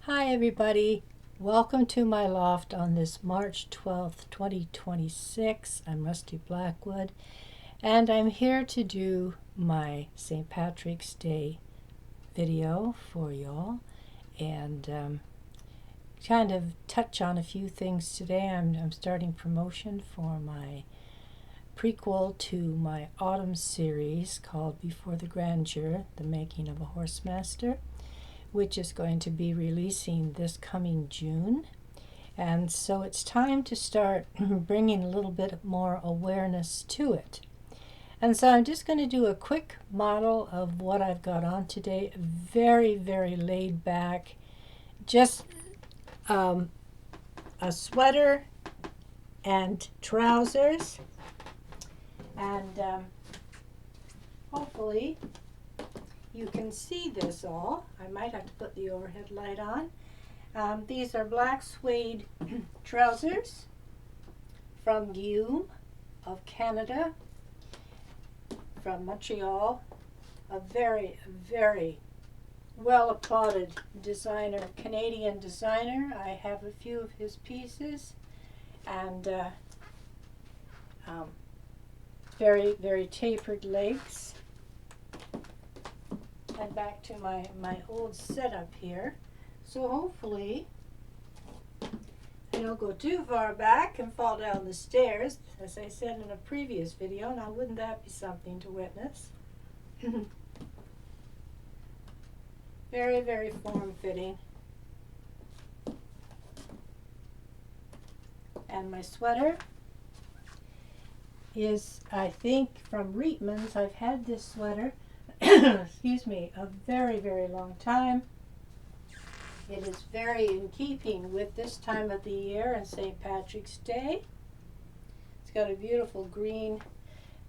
Hi everybody, welcome to my loft on this March 12th, 2026. I'm Rusty Blackwood and I'm here to do my St. Patrick's Day video for y'all and kind of touch on a few things today. I'm starting promotion for my prequel to my autumn series called Before the Grandeur, The Making of a Horsemaster, which is going to be releasing this coming June. And so it's time to start bringing a little bit more awareness to it. And so I'm just going to do a quick model of what I've got on today. Very, very laid back. Just a sweater and trousers. And hopefully you can see this all. I might have to put the overhead light on. These are black suede trousers from Guillaume of Canada, from Montreal. A very, very well applauded designer, Canadian designer. I have a few of his pieces, and very, very tapered legs. And back to my old setup here. So hopefully I don't go too far back and fall down the stairs, as I said in a previous video. Now wouldn't that be something to witness? Very, very form-fitting. And my sweater is, I think, from Reitman's. I've had this sweater excuse me, a very, very long time. It is very in keeping with this time of the year and St. Patrick's Day. It's got a beautiful green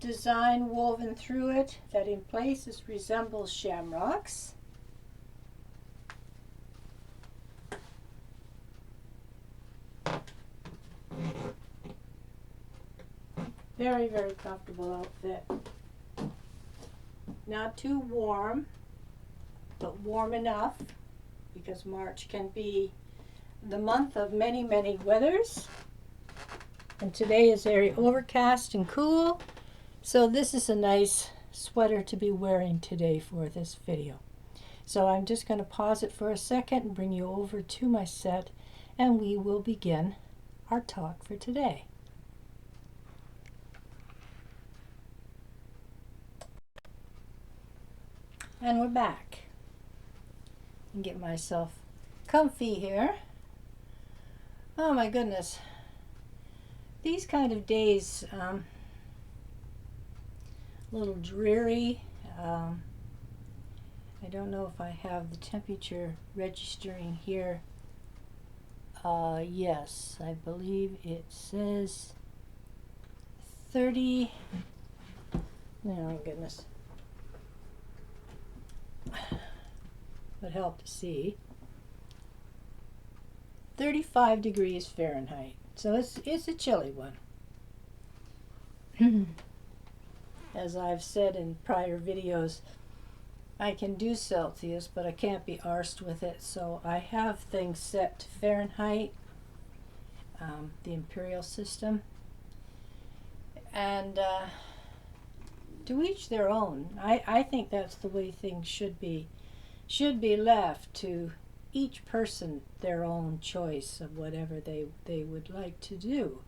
design woven through it that in places resembles shamrocks. Very, very comfortable outfit. Not too warm, but warm enough, because March can be the month of many, many weathers. And today is very overcast and cool, so this is a nice sweater to be wearing today for this video. So I'm just going to pause it for a second and bring you over to my set, and we will begin our talk for today. And we're back. And get myself comfy here. Oh my goodness. These kind of days, a little dreary. I don't know if I have the temperature registering here. Yes, I believe it says 30. Oh my goodness. Would help to see. 35 degrees Fahrenheit. So it's a chilly one. As I've said in prior videos, I can do Celsius, but I can't be arsed with it. So I have things set to Fahrenheit, the imperial system, and to each their own. I think that's the way things should be left, to each person their own choice of whatever they would like to do.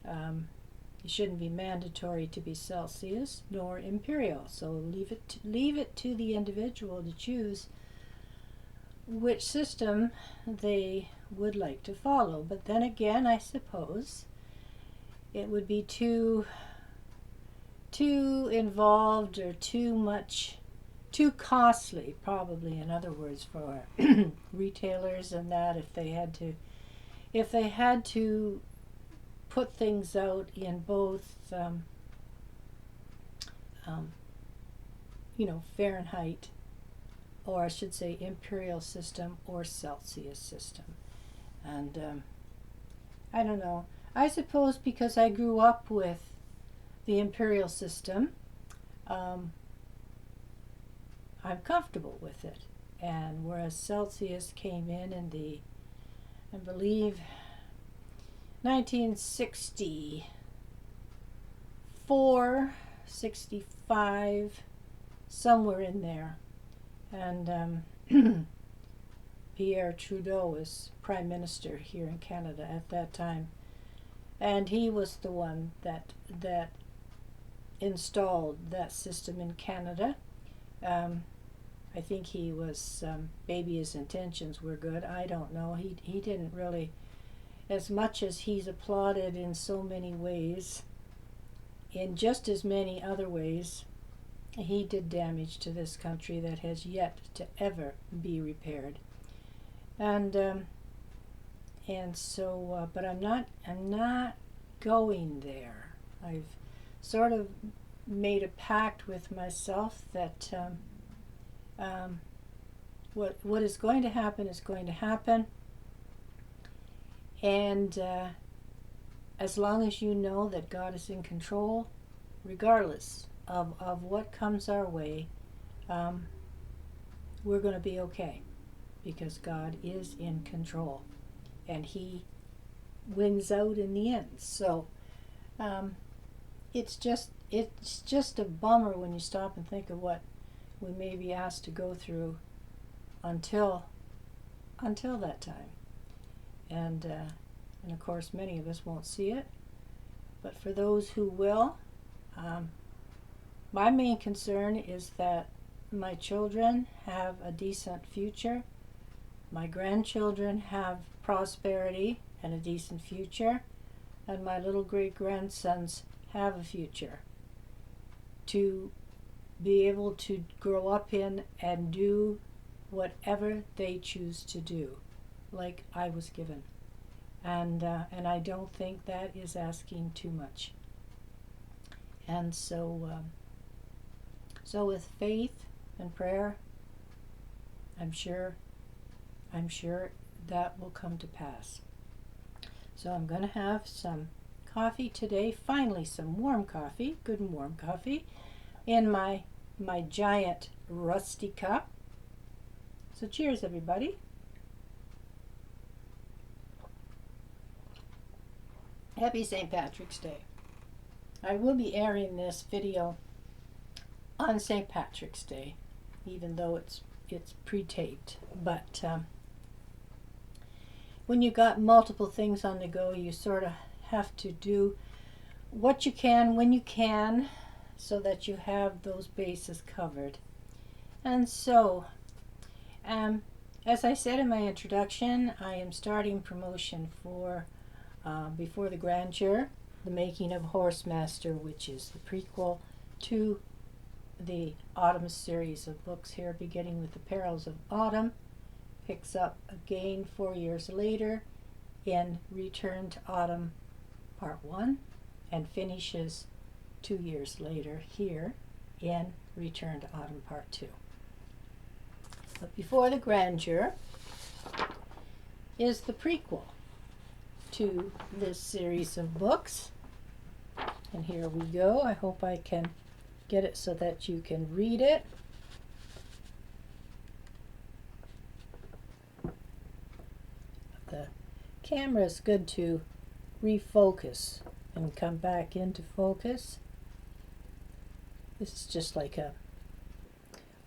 It shouldn't be mandatory to be Celsius nor imperial, so leave it to the individual to choose which system they would like to follow. But then again, I suppose it would be too involved or too costly, probably, in other words, for retailers and that, if they had to put things out in both Fahrenheit, or I should say imperial system, or Celsius system. And I don't know, I suppose because I grew up with the imperial system, I'm comfortable with it, and whereas Celsius came in the, I believe, 1964, 65, somewhere in there. And Pierre Trudeau was Prime Minister here in Canada at that time. And he was the one that installed that system in Canada. I think he was, maybe his intentions were good. I don't know. He didn't really, as much as he's applauded in so many ways, in just as many other ways, he did damage to this country that has yet to ever be repaired. And so, but I'm not going there. I've sort of made a pact with myself that what is going to happen is going to happen, and as long as you know that God is in control, regardless of what comes our way, we're going to be okay, because God is in control and He wins out in the end. So it's just a bummer when you stop and think of what we may be asked to go through until that time. And of course many of us won't see it, but for those who will, my main concern is that my children have a decent future, my grandchildren have prosperity and a decent future, and my little great-grandsons have a future to be able to grow up in and do whatever they choose to do, like I was given. And I don't think that is asking too much. And so with faith and prayer, I'm sure that will come to pass. So I'm going to have some coffee today, finally some warm coffee, good and warm coffee, in my giant rusty cup. So cheers, everybody. Happy St. Patrick's Day. I will be airing this video on St. Patrick's Day, even though it's pre-taped. But when you got multiple things on the go, you sort of have to do what you can when you can, so that you have those bases covered. And so, as I said in my introduction, I am starting promotion for Before the Grandeur, the making of Horsemaster, which is the prequel to the Autumn series of books here, beginning with the Perils of Autumn, picks up again 4 years later in Return to Autumn Part 1, and finishes 2 years later here in Return to Autumn Part 2. But Before the Grandeur is the prequel to this series of books. And here we go. I hope I can get it so that you can read it. The camera is good to refocus and come back into focus. This is just like a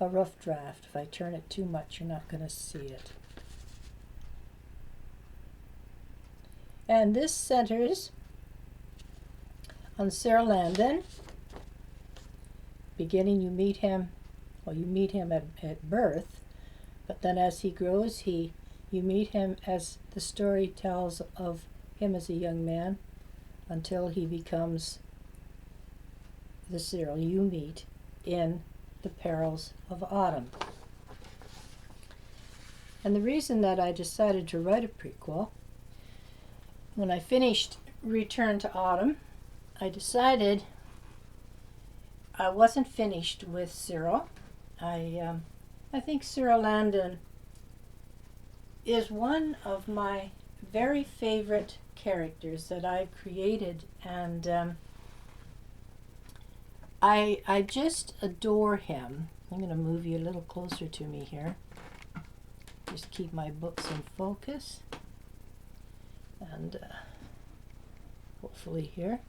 rough draft. If I turn it too much, you're not going to see it. And this centers on Cyril. Beginning, you meet him at birth, but then as he grows, you meet him as the story tells of him as a young man, until he becomes the Cyril you meet in the Perils of Autumn. And the reason that I decided to write a prequel, when I finished Return to Autumn, I decided I wasn't finished with Cyril. I think Cyril Landon is one of my very favorite characters that I've created, and I just adore him. I'm going to move you a little closer to me here. just keep my books in focus. And hopefully here.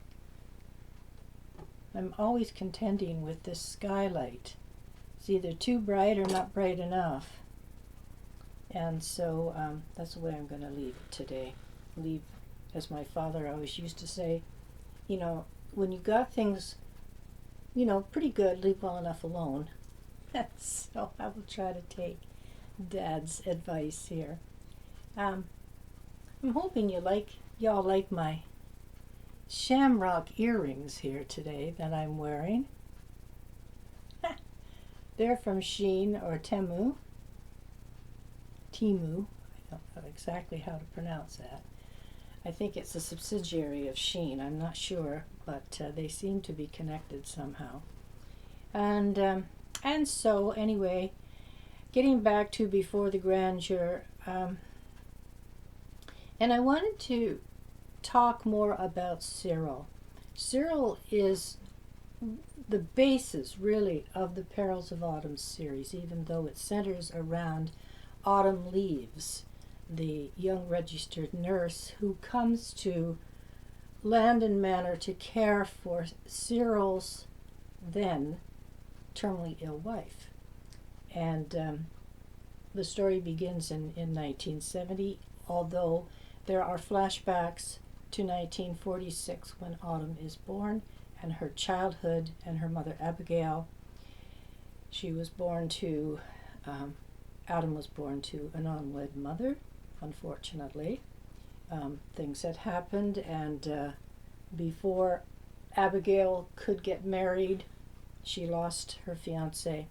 I'm always contending with this skylight. It's either too bright or not bright enough. And so that's the way I'm going to leave it today. Leave, as my father always used to say, you know, when you got things, you know, pretty good, leave well enough alone. So I will try to take Dad's advice here. I'm hoping y'all like my shamrock earrings here today that I'm wearing. They're from Shein or Temu. I don't know exactly how to pronounce that. I think it's a subsidiary of Shein. I'm not sure, but they seem to be connected somehow. And so anyway, getting back to Before the Grandeur, and I wanted to talk more about Cyril. Cyril is the basis, really, of the Perils of Autumn series, even though it centers around Autumn Leaves, the young registered nurse who comes to Landon Manor to care for Cyril's then terminally ill wife. And the story begins in 1970, although there are flashbacks to 1946 when Autumn is born, and her childhood and her mother Abigail. She was born to, Autumn was born to a non-wed mother, unfortunately. Things had happened, and before Abigail could get married, she lost her fiance,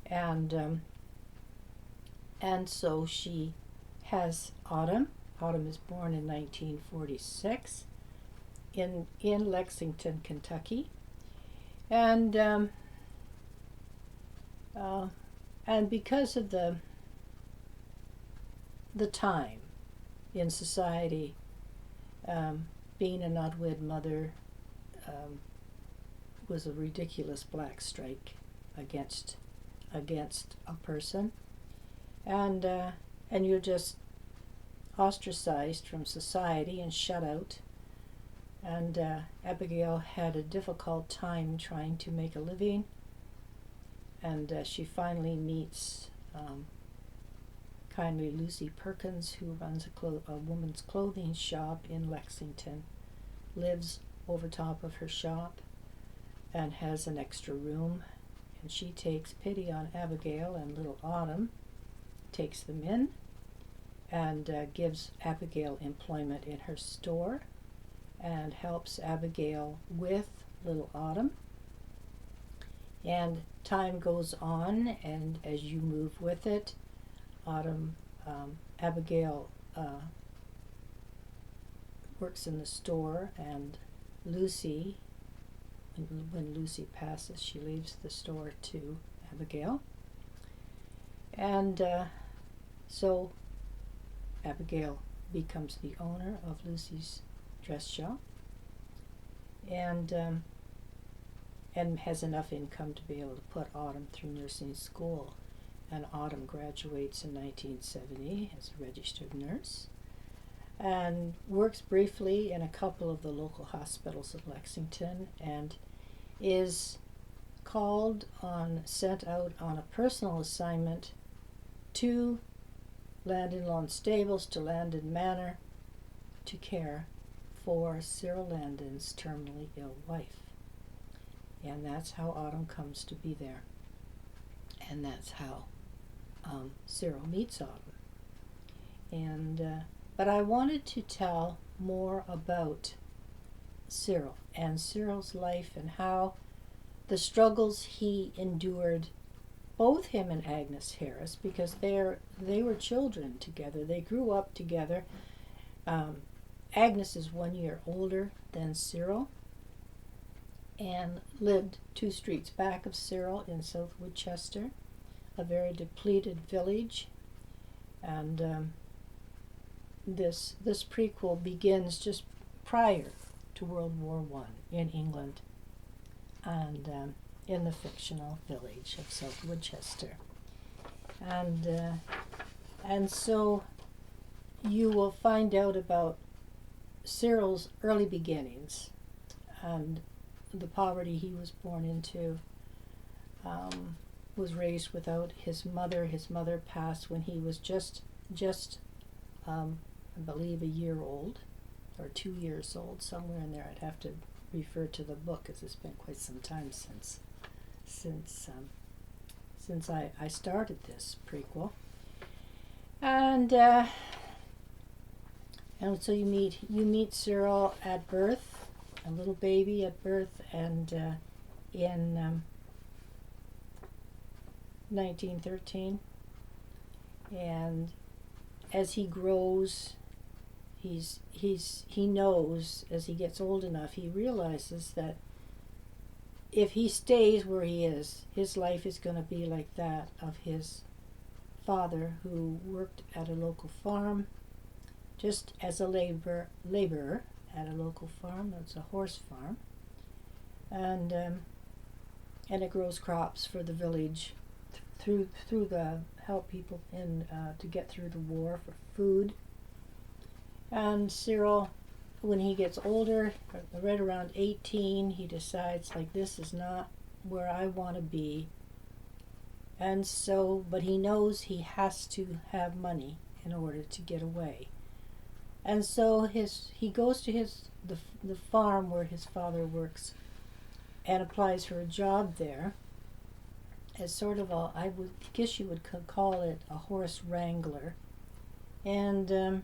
and so she has Autumn. Autumn is born in 1946 in Lexington, Kentucky, and because of the time in society, being a not-wed mother was a ridiculous black strike against a person, and you're just ostracized from society and shut out. And Abigail had a difficult time trying to make a living, and she finally meets kindly Lucy Perkins, who runs a woman's clothing shop in Lexington, lives over top of her shop and has an extra room, and she takes pity on Abigail and little Autumn, takes them in, and gives Abigail employment in her store, and helps Abigail with little Autumn. And time goes on, and as you move with it, Abigail works in the store, and Lucy, when Lucy passes, she leaves the store to Abigail. And so Abigail becomes the owner of Lucy's dress shop, and has enough income to be able to put Autumn through nursing school. And Autumn graduates in 1970 as a registered nurse, and works briefly in a couple of the local hospitals of Lexington, and is sent out on a personal assignment to Landon Lawn Stables, to Landon Manor, to care for Cyril Landon's terminally ill wife. And that's how Autumn comes to be there. And that's how Cyril meets Autumn. And but I wanted to tell more about Cyril and Cyril's life, and how the struggles he endured, both him and Agnes Harris, because they were children together. They grew up together. Agnes is 1 year older than Cyril, and lived 2 streets back of Cyril in South Woodchester, a very depleted village. And this prequel begins just prior to World War I in England, and in the fictional village of South Woodchester. And And so you will find out about Cyril's early beginnings and the poverty he was born into. Was raised without his mother. His mother passed when he was just I believe, a year old or 2 years old, somewhere in there. I'd have to refer to the book because it's been quite some time since I started this prequel. And so you meet Cyril at birth, a little baby at birth, and in 1913. And as he grows, he knows, as he gets old enough, he realizes that if he stays where he is, his life is going to be like that of his father, who worked at a local farm, just as a laborer at a local farm. It's a horse farm, and it grows crops for the village through the help people in to get through the war for food. And Cyril, when he gets older, right around 18, he decides, like, this is not where I want to be. And so, but he knows he has to have money in order to get away. And so he goes to the farm where his father works and applies for a job there as sort of I would guess you would call it a horse wrangler. And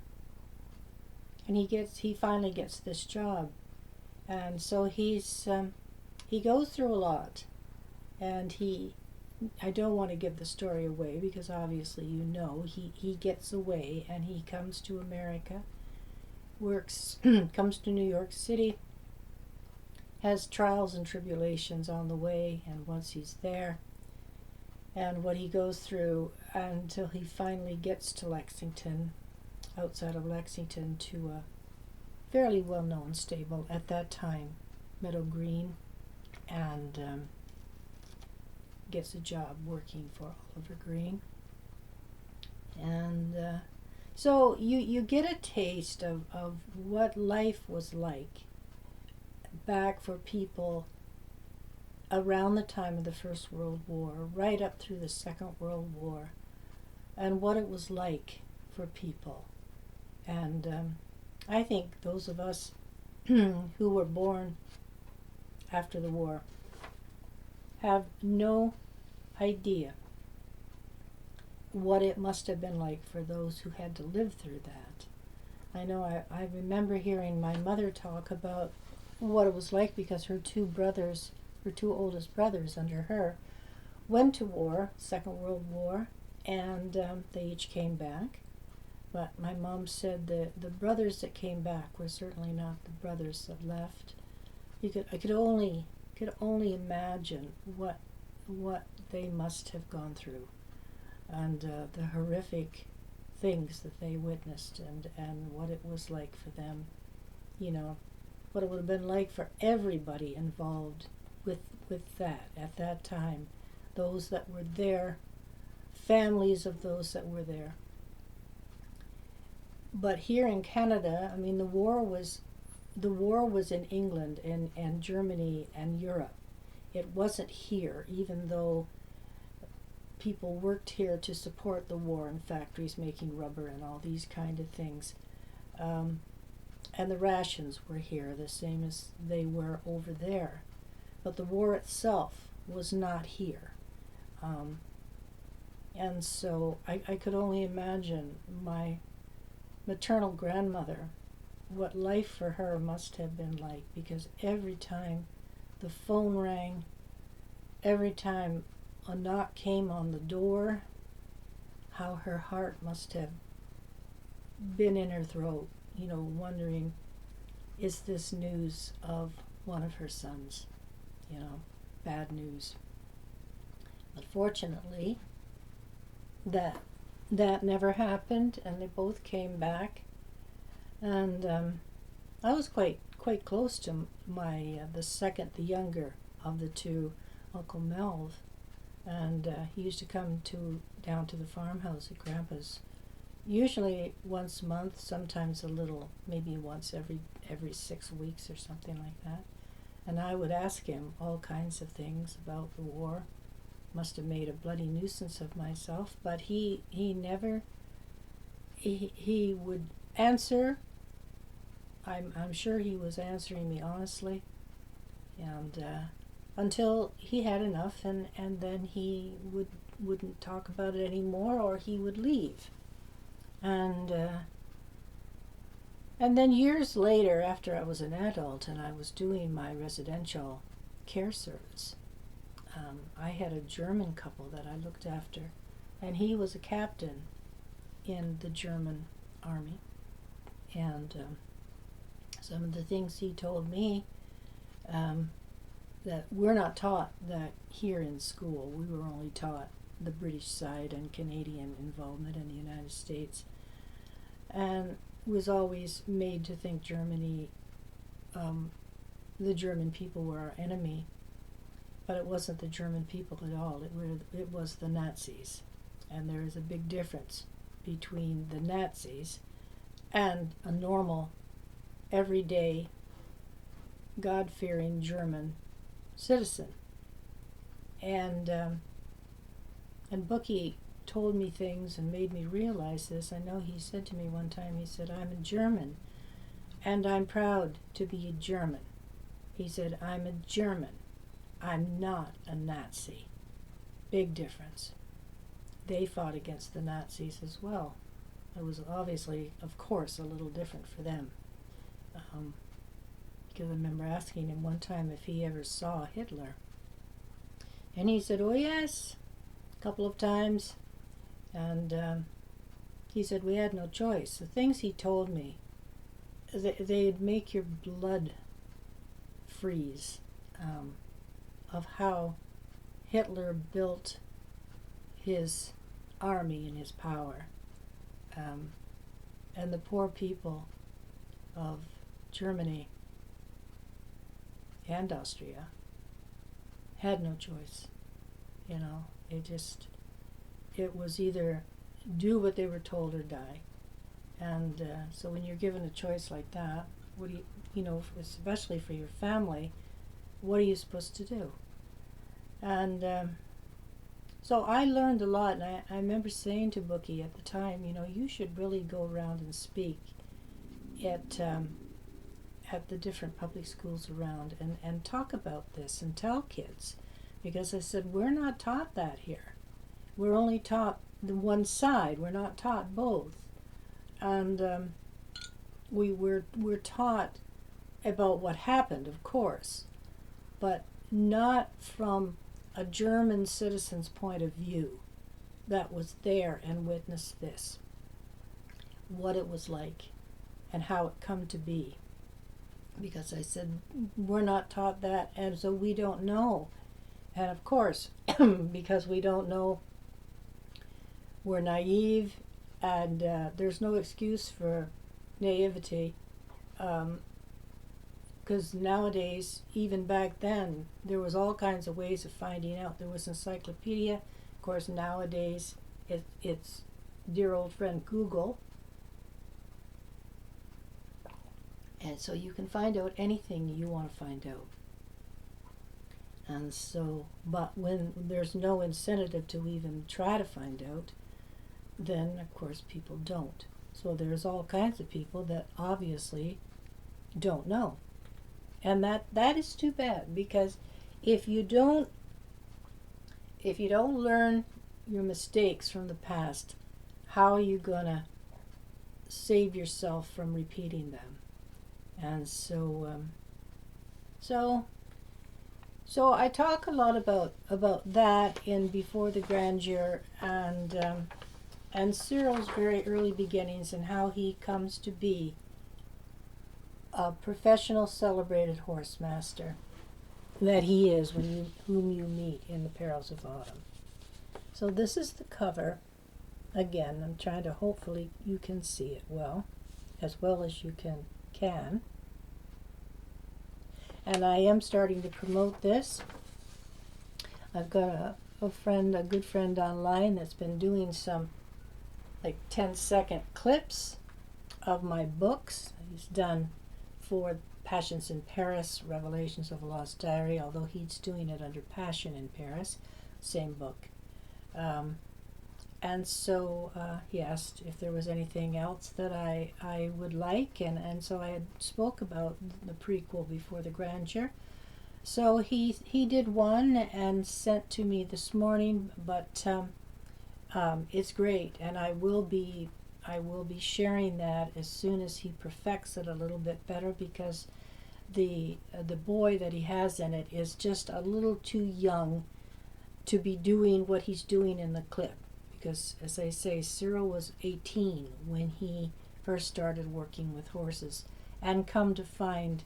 he finally gets this job. And so he goes through a lot. And I don't want to give the story away because obviously he gets away and he comes to America, comes to New York City, has trials and tribulations on the way, and once he's there, and what he goes through until he finally gets to Lexington, outside of Lexington, to a fairly well-known stable at that time, Meadow Green, and gets a job working for Oliver Green. And so you get a taste of what life was like back for people around the time of the First World War, right up through the Second World War, and what it was like for people. And I think those of us who were born after the war have no idea what it must have been like for those who had to live through that. I know I remember hearing my mother talk about what it was like because her two oldest brothers under her went to war, Second World War, and they each came back. But my mom said that the brothers that came back were certainly not the brothers that left. I could only imagine what they must have gone through, and the horrific things that they witnessed, and what it was like for them, what it would have been like for everybody involved with that at that time, those that were there, families of those that were there. But here in Canada, I mean, the war was in England and Germany and Europe. It wasn't here, even though people worked here to support the war in factories making rubber and all these kind of things. And the rations were here, the same as they were over there. But the war itself was not here. And so I could only imagine my maternal grandmother, what life for her must have been like, because every time the phone rang, every time a knock came on the door, how her heart must have been in her throat, wondering, is this news of one of her sons? Bad news. But fortunately, that never happened, and they both came back. And I was quite close to my the younger of the two, Uncle Melv, and he used to come down to the farmhouse at Grandpa's usually once a month, sometimes a little, maybe once every 6 weeks or something like that. And I would ask him all kinds of things about the war. Must have made a bloody nuisance of myself, but he never, he would answer. I'm sure he was answering me honestly, and until he had enough, and then he wouldn't talk about it anymore, or he would leave. And then years later, after I was an adult and I was doing my residential care service, I had a German couple that I looked after, and he was a captain in the German army. And some of the things he told me, that we're not taught that here in school. We were only taught the British side and Canadian involvement in the United States, and was always made to think Germany, the German people were our enemy, but it wasn't the German people at all. It was the Nazis, and there is a big difference between the Nazis and a normal, everyday, God-fearing German citizen. And Bookie told me things and made me realize this. I know he said to me one time, he said, "I'm a German, and I'm proud to be a German." He said, "I'm a German. I'm not a Nazi." Big difference. They fought against the Nazis as well. It was obviously, of course, a little different for them. Because I remember asking him one time if he ever saw Hitler. And he said, "Oh yes, a couple of times." And he said we had no choice. The things he told me, they'd make your blood freeze, of how Hitler built his army and his power. And the poor people of Germany and Austria had no choice. You know, it was either do what they were told or die. And so when you're given a choice like that, what do you, especially for your family, what are you supposed to do? And so I learned a lot, and I remember saying to Bookie at the time, you should really go around and speak at the different public schools around and talk about this and tell kids. Because I said, we're not taught that here. We're only taught the one side. We're not taught both. And we're taught about what happened, of course, but not from a German citizen's point of view that was there and witnessed this, what it was like and how it come to be. Because I said, we're not taught that, and so we don't know. And of course, because we don't know, we're naive, and there's no excuse for naivety. Because nowadays, even back then, there was all kinds of ways of finding out. There was encyclopedia. Of course, nowadays, it's dear old friend Google. And so you can find out anything you want to find out. And so, but when there's no incentive to even try to find out, then of course people don't. So there's all kinds of people that obviously don't know. And that is too bad, because if you don't learn your mistakes from the past, how are you gonna save yourself from repeating them? And so I talk a lot about that in Before the Grandeur, and Cyril's very early beginnings and how he comes to be a professional celebrated horsemaster that he is whom you meet in the Perils of Autumn. So this is the cover. Again, I'm trying to, hopefully you can see it well as you can. And I am starting to promote this. I've got a good friend online that's been doing some like 10-second clips of my books. He's done for Passions in Paris, Revelations of a Lost Diary, although he's doing it under Passion in Paris, same book. And so he asked if there was anything else that I would like, and so I had spoke about the prequel Before the Grandeur. So he did one and sent to me this morning, but it's great, and I will be sharing that as soon as he perfects it a little bit better, because the boy that he has in it is just a little too young to be doing what he's doing in the clip, because as I say, Cyril was 18 when he first started working with horses, and come to find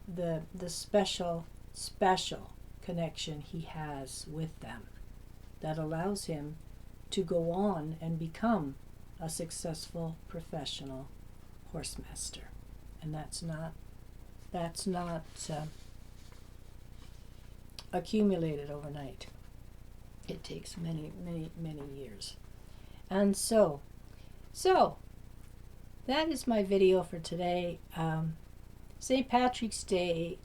the special connection he has with them that allows him to go on and become a successful professional horsemaster. And that's not accumulated overnight. It takes many years. And so that is my video for today. St. Patrick's Day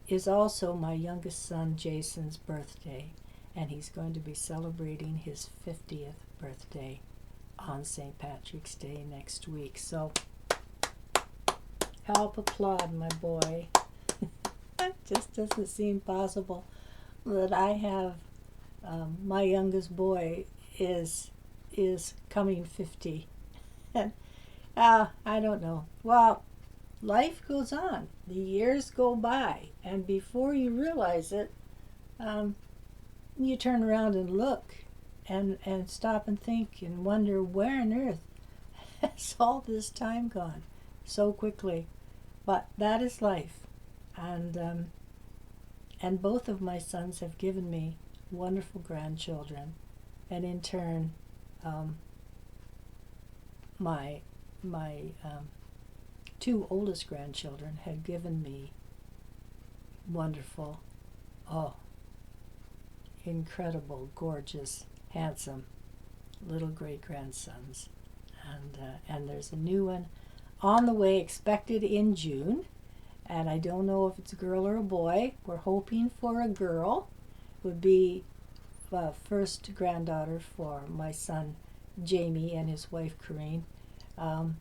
is also my youngest son Jason's birthday, and he's going to be celebrating his 50th birthday on St. Patrick's Day next week. So help applaud my boy. It just doesn't seem possible that I have my youngest boy is coming 50. And I don't know. Well, life goes on. The years go by, and before you realize it, you turn around and look and stop and think and wonder, where on earth has all this time gone so quickly? But that is life. And both of my sons have given me wonderful grandchildren, and in turn my two oldest grandchildren have given me wonderful, incredible, gorgeous, handsome little great-grandsons. And there's a new one on the way, expected in June, and I don't know if it's a girl or a boy. We're hoping for a girl. Would be first granddaughter for my son Jamie and his wife Corinne, and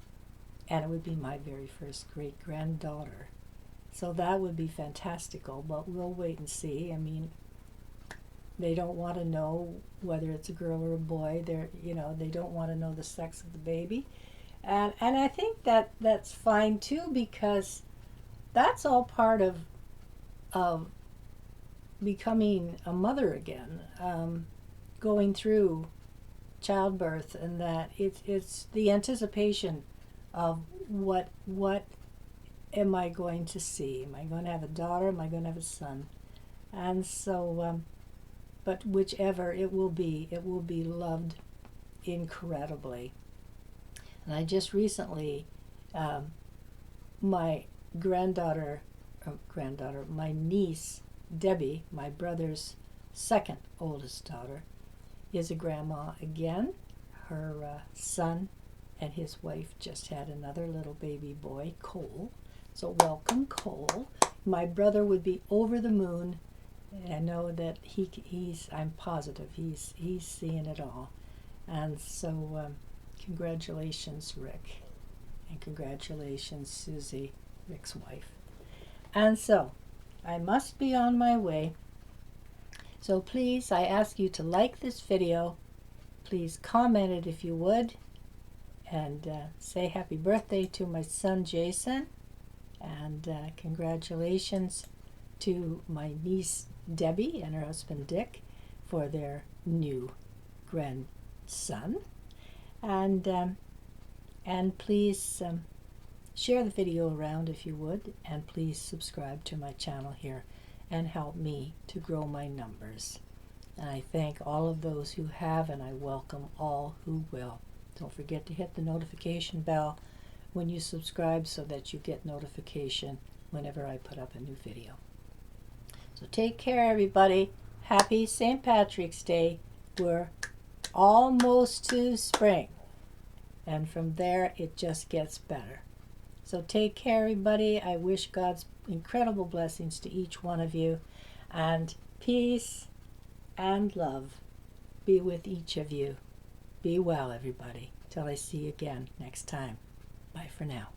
it would be my very first great-granddaughter. So that would be fantastical, but we'll wait and see. I mean, they don't want to know whether it's a girl or a boy. They don't want to know the sex of the baby, and I think that's fine too, because that's all part of becoming a mother again, going through childbirth, and that it's the anticipation of what am I going to see? Am I going to have a daughter? Am I going to have a son? And so, but whichever it will be loved incredibly. And I just recently, my my niece Debbie, my brother's second oldest daughter, is a grandma again. Her son and his wife just had another little baby boy, Cole. So welcome, Cole. My brother would be over the moon. I know that I'm positive he's seeing it all. And so congratulations, Rick. And congratulations, Susie, Rick's wife. And so I must be on my way. So please, I ask you to like this video. Please comment it if you would. And say happy birthday to my son Jason. And congratulations to my niece Debbie and her husband Dick for their new grandson. And please share the video around if you would, and please subscribe to my channel here and help me to grow my numbers. And I thank all of those who have, and I welcome all who will. Don't forget to hit the notification bell when you subscribe so that you get notification whenever I put up a new video. So take care, everybody. Happy St. Patrick's Day. We're almost to spring. And from there, it just gets better. So take care, everybody. I wish God's incredible blessings to each one of you. And peace and love be with each of you. Be well, everybody. Till I see you again next time. Bye for now.